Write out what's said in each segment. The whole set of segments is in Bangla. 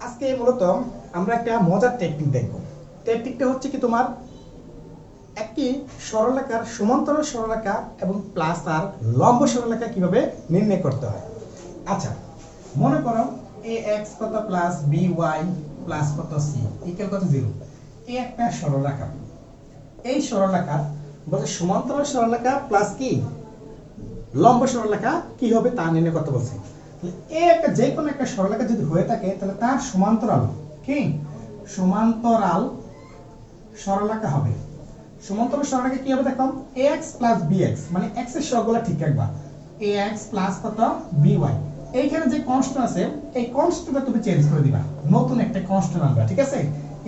আজকে মূলত আমরা একটা মজার টেকনিক দেখব। টেকনিকটা হচ্ছে কি, তোমার একটি সরলরেখার সমান্তরাল সরলরেখা এবং প্লাস আর লম্ব সরলরেখা কিভাবে নির্ণয় করতে হয়। আচ্ছা, মনে করো ax কত প্লাস by প্লাস কত c ইকুয়াল কত 0। এই একটা সরলরেখা, এই সরলরেখা বলতে সমান্তরাল সরলরেখা প্লাস কি লম্ব সরলরেখা কি হবে তা নির্ণয় করতে বলছে। এই একটা যে কোনো একটা সরলরেখা যদি হয়ে থাকে তাহলে তার সমান্তরাল কি সমান্তরাল সরলরেখা হবে। সমান্তরাল সরলরেখা কি হবে দেখো, ax প্লাস bx মানে x এর সহগগুলো ঠিক রাখবা। ax প্লাস কত by, এইখানে যে কনস্ট্যান্ট আছে এই কনস্ট্যান্টটা তুমি চেঞ্জ করে দিবা, নতুন একটা কনস্ট্যান্ট আনবা, ঠিক আছে,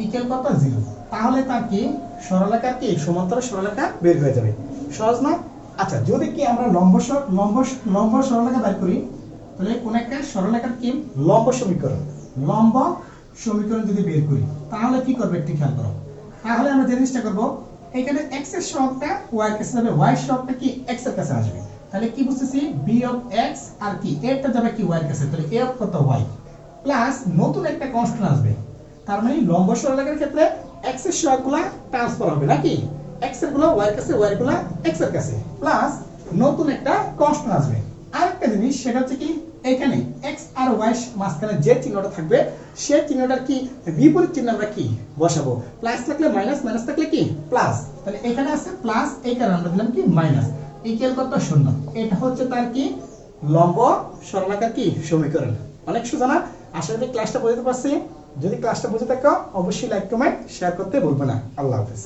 ইকুয়াল কত 0। তাহলে তার কি সরলরেখার কি সমান্তরাল সরলরেখা বের হয়ে যাবে। সহজ না? আচ্ছা, যদি কি আমরা লম্ব সরলরেখা বের করি, তাহলে কোন একটা সরলরেখার কি লম্ব সমীকরণ যদি বের করি তাহলে কি করবে একটু খেয়াল করো। তাহলে আমরা যে জিনিসটা করব, এখানে x এর সহগটা y এর কাছে যাবে, y এর সহগটা কি x এর কাছে আসবে। তাহলে কি বুঝতেছি, b অফ x আর কি এটা যাবে কি y এর কাছে, তাহলে a অফ কত y প্লাস নতুন একটা কনস্ট্যান্ট আসবে। তার মানে লম্ব সরলরেখার ক্ষেত্রে x এর সহগগুলো ট্রান্সফার হবে নাকি, x এর গুলো y এর কাছে, y এর গুলো x এর কাছে, প্লাস নতুন একটা কনস্ট্যান্ট আসবে। আরেকটা জিনিস সেটা হচ্ছে কি, এখানে x আর y মাঝখানে যে চিহ্নটা থাকবে সেই চিহ্নটার কি বিপরীত চিহ্ন আমরা কি বসাবো, প্লাস থাকলে মাইনাস, মাইনাস থাকলে কি প্লাস। তাহলে এখানে আছে প্লাস, এই কারণে আমরা দিলাম কি মাইনাস, ইকুয়াল কত 0। এটা হচ্ছে তার কি লম্ব সরলরেখার কি সমীকরণ। অনেক সোজা না? আশা করি ক্লাসটা বুঝতে পারছি। যদি ক্লাসটা বুঝে থাকো অবশ্যই লাইক কমেন্ট শেয়ার করতে ভুলবে না। আল্লাহ হাফেজ।